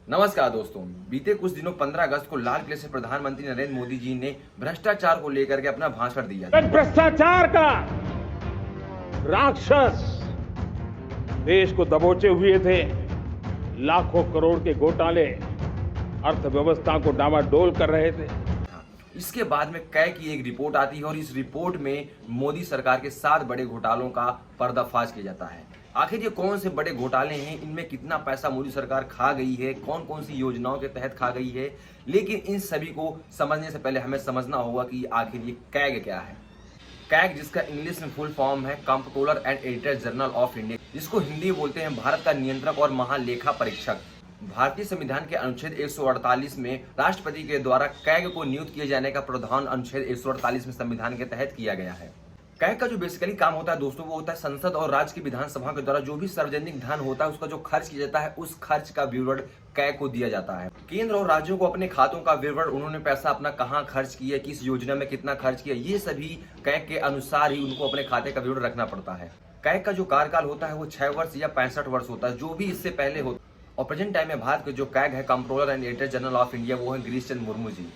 नमस्कार दोस्तों। बीते कुछ दिनों 15 अगस्त को लाल किले से प्रधानमंत्री नरेंद्र मोदी जी ने भ्रष्टाचार को लेकर के अपना भाषण दिया था। भ्रष्टाचार का राक्षस देश को दबोचे हुए थे। लाखों करोड़ के घोटाले अर्थव्यवस्था को डामाडोल कर रहे थे। इसके बाद में कैग की एक रिपोर्ट आती है और इस रिपोर्ट में मोदी सरकार के 7 बड़े घोटालों का पर्दाफाश किया जाता है। आखिर ये कौन से बड़े घोटाले हैं, इनमें कितना पैसा मोदी सरकार खा गई है, कौन कौन सी योजनाओं के तहत खा गई है। लेकिन इन सभी को समझने से पहले हमें समझना होगा कि आखिर ये कैग क्या है। कैग, जिसका इंग्लिश में फुल फॉर्म है comptroller and editor general of India, जिसको हिंदी में बोलते हैं भारत का नियंत्रक और महालेखा परीक्षक। भारतीय संविधान के अनुच्छेद 148 में राष्ट्रपति के द्वारा कैग को नियुक्त किए जाने का प्रावधान अनुच्छेद 148 में संविधान के तहत किया गया है। कैग का जो बेसिकली काम होता है दोस्तों, वो होता है संसद और राज्य की विधानसभा के द्वारा जो भी सार्वजनिक धन होता है उसका जो खर्च किया जाता है, उस खर्च का विवरण कैग को दिया जाता है। केंद्र और राज्यों को अपने खातों का विवरण, उन्होंने पैसा अपना कहां खर्च किया, किस योजना में कितना खर्च किया, ये सभी कैग के अनुसार ही उनको अपने खाते का विवरण रखना पड़ता है। कैग का जो कार्यकाल होता है वो 6 वर्ष या 65 वर्ष होता है, जो भी इससे पहले होता है। और प्रेजेंट टाइम में भारत के जो कैग है comptroller and editor general of India, वो है गिरीश चंद्र मुर्मू जी।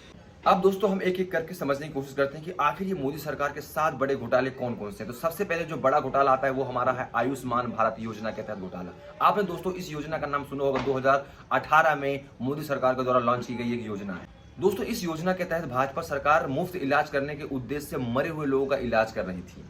अब दोस्तों हम एक एक करके समझने की कोशिश करते हैं कि आखिर ये मोदी सरकार के 7 बड़े घोटाले कौन कौन से हैं। तो सबसे पहले जो बड़ा घोटाला आता है वो हमारा है आयुष्मान भारत योजना के तहत घोटाला। आपने दोस्तों इस योजना का नाम सुना होगा, 2018 में मोदी सरकार के द्वारा लॉन्च की गई एक योजना है। दोस्तों इस योजना के तहत भाजपा सरकार मुफ्त इलाज करने के उद्देश्य से मरे हुए लोगों का इलाज कर रही थी।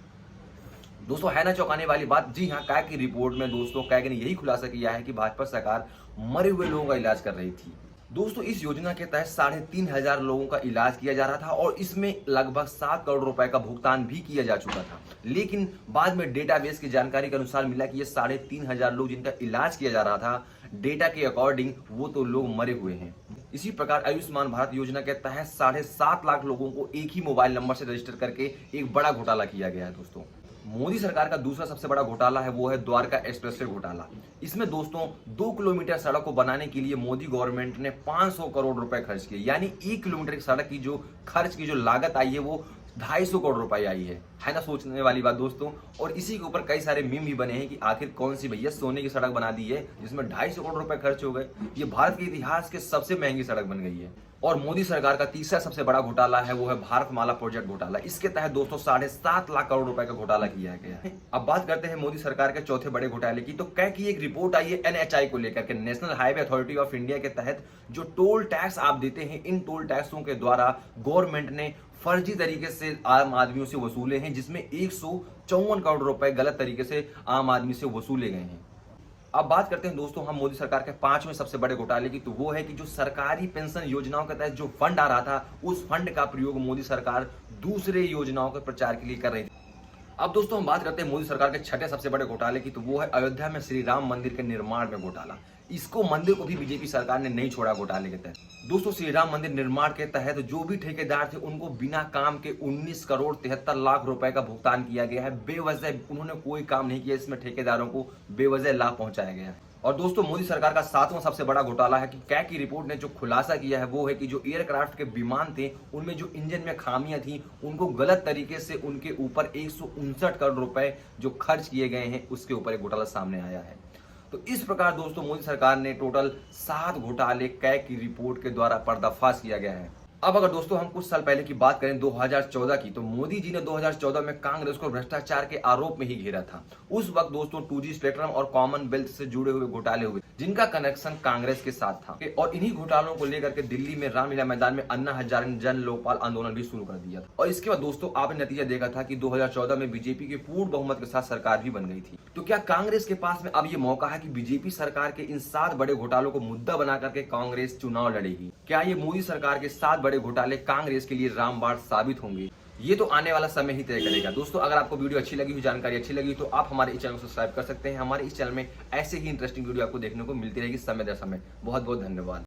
दोस्तों है ना चौंकाने वाली बात। जी हाँ, कैग की रिपोर्ट में दोस्तों कैग ने यही खुलासा किया है कि भाजपा सरकार मरे हुए लोगों का इलाज कर रही थी। दोस्तों इस योजना के तहत 3,500 लोगों का इलाज किया जा रहा था और इसमें लगभग 7 करोड़ रुपए का भुगतान भी किया जा चुका था। लेकिन बाद में डेटाबेस की जानकारी के अनुसार मिला कि ये 3,500 लोग जिनका इलाज किया जा रहा था, डेटा के अकॉर्डिंग वो तो लोग मरे हुए हैं। इसी प्रकार आयुष्मान भारत योजना के तहत 7.5 लाख लोगों को एक ही मोबाइल नंबर से रजिस्टर करके एक बड़ा घोटाला किया गया है। दोस्तों मोदी सरकार का दूसरा सबसे बड़ा घोटाला है वो है द्वारका एक्सप्रेसवे घोटाला। इसमें दोस्तों 2 किलोमीटर सड़क को बनाने के लिए मोदी गवर्नमेंट ने 500 करोड़ रुपए खर्च किए, यानी 1 किलोमीटर की सड़क की जो खर्च की जो लागत आई है वो 250 करोड़ रुपए आई है ना सोचने वाली बात दोस्तों। और इसी के ऊपर कई सारे मीम भी बने हैं कि आखिर कौन सी भैया सोने की सड़क बना दी है जिसमें 250 करोड़ रुपए खर्च हो गए। ये भारत के इतिहास के सबसे महंगी सड़क बन गई है। और मोदी सरकार का तीसरा सबसे बड़ा घोटाला है वो है भारतमाला प्रोजेक्ट घोटाला। इसके तहत दोस्तों 7.5 लाख करोड़ रुपए का घोटाला किया गया है। अब बात करते हैं मोदी सरकार के चौथे बड़े घोटाले की। तो कैग की एक रिपोर्ट आई है NHI को लेकर के, national highway authority of India के तहत जो टोल टैक्स आप देते हैं, इन टोल टैक्सों के द्वारा गवर्नमेंट ने फर्जी तरीके से आम आदमियों से वसूले हैं, जिसमें 154 करोड़ रुपए गलत तरीके से आम आदमी से वसूले गए हैं। अब बात करते हैं दोस्तों हम मोदी सरकार के 5वें सबसे बड़े घोटाले की। तो वो है कि जो सरकारी पेंशन योजनाओं के तहत जो फंड आ रहा था, उस फंड का प्रयोग मोदी सरकार दूसरे योजनाओं के प्रचार के लिए कर रही थी। अब दोस्तों हम बात करते हैं मोदी सरकार के 6ठे सबसे बड़े घोटाले की। तो वो है अयोध्या में श्री राम मंदिर के निर्माण में घोटाला। इसको मंदिर को भी बीजेपी सरकार ने नहीं छोड़ा घोटाले के तहत। दोस्तों श्री राम मंदिर निर्माण के तहत जो भी ठेकेदार थे उनको बिना काम के 19 करोड़ 73 लाख रुपए का भुगतान किया गया है। बेवजह उन्होंने कोई काम नहीं किया, इसमें ठेकेदारों को बेवजह लाभ पहुंचाया गया है। और दोस्तों मोदी सरकार का 7वां सबसे बड़ा घोटाला है कि कैग की रिपोर्ट ने जो खुलासा किया है वो है कि जो एयरक्राफ्ट के विमान थे उनमें जो इंजन में खामियां थी, उनको गलत तरीके से उनके ऊपर 159 करोड़ रुपए जो खर्च किए गए हैं, उसके ऊपर एक घोटाला सामने आया है। तो इस प्रकार दोस्तों मोदी सरकार ने टोटल 7 घोटाले कैग की रिपोर्ट के द्वारा पर्दाफाश किया गया है। अब अगर दोस्तों हम कुछ साल पहले की बात करें 2014 की, तो मोदी जी ने 2014 में कांग्रेस को भ्रष्टाचार के आरोप में ही घेरा था। उस वक्त दोस्तों 2G स्पेक्ट्रम और कॉमनवेल्थ से जुड़े हुए घोटाले हुए जिनका कनेक्शन कांग्रेस के साथ था। और इन्हीं घोटालों को लेकर के दिल्ली में रामलीला मैदान में अन्ना हजारे जन लोकपाल आंदोलन भी शुरू कर दिया था। और इसके बाद दोस्तों आपने नतीजा देखा था कि 2014 में बीजेपी के पूर्ण बहुमत के साथ सरकार भी बन गई थी। तो क्या कांग्रेस के पास में अब ये मौका है कि बीजेपी सरकार के इन 7 बड़े घोटालों को मुद्दा बना करके कांग्रेस चुनाव लड़ेगी? क्या ये मोदी सरकार के 7 बड़े घोटाले कांग्रेस के लिए रामबाण साबित होंगे? ये तो आने वाला समय ही तय करेगा। दोस्तों अगर आपको वीडियो अच्छी लगी, जानकारी अच्छी लगी, तो आप हमारे इस चैनल को सब्सक्राइब कर सकते हैं। हमारे इस चैनल में ऐसे ही इंटरेस्टिंग वीडियो आपको देखने को मिलती रहेगी समय दर समय। बहुत बहुत धन्यवाद।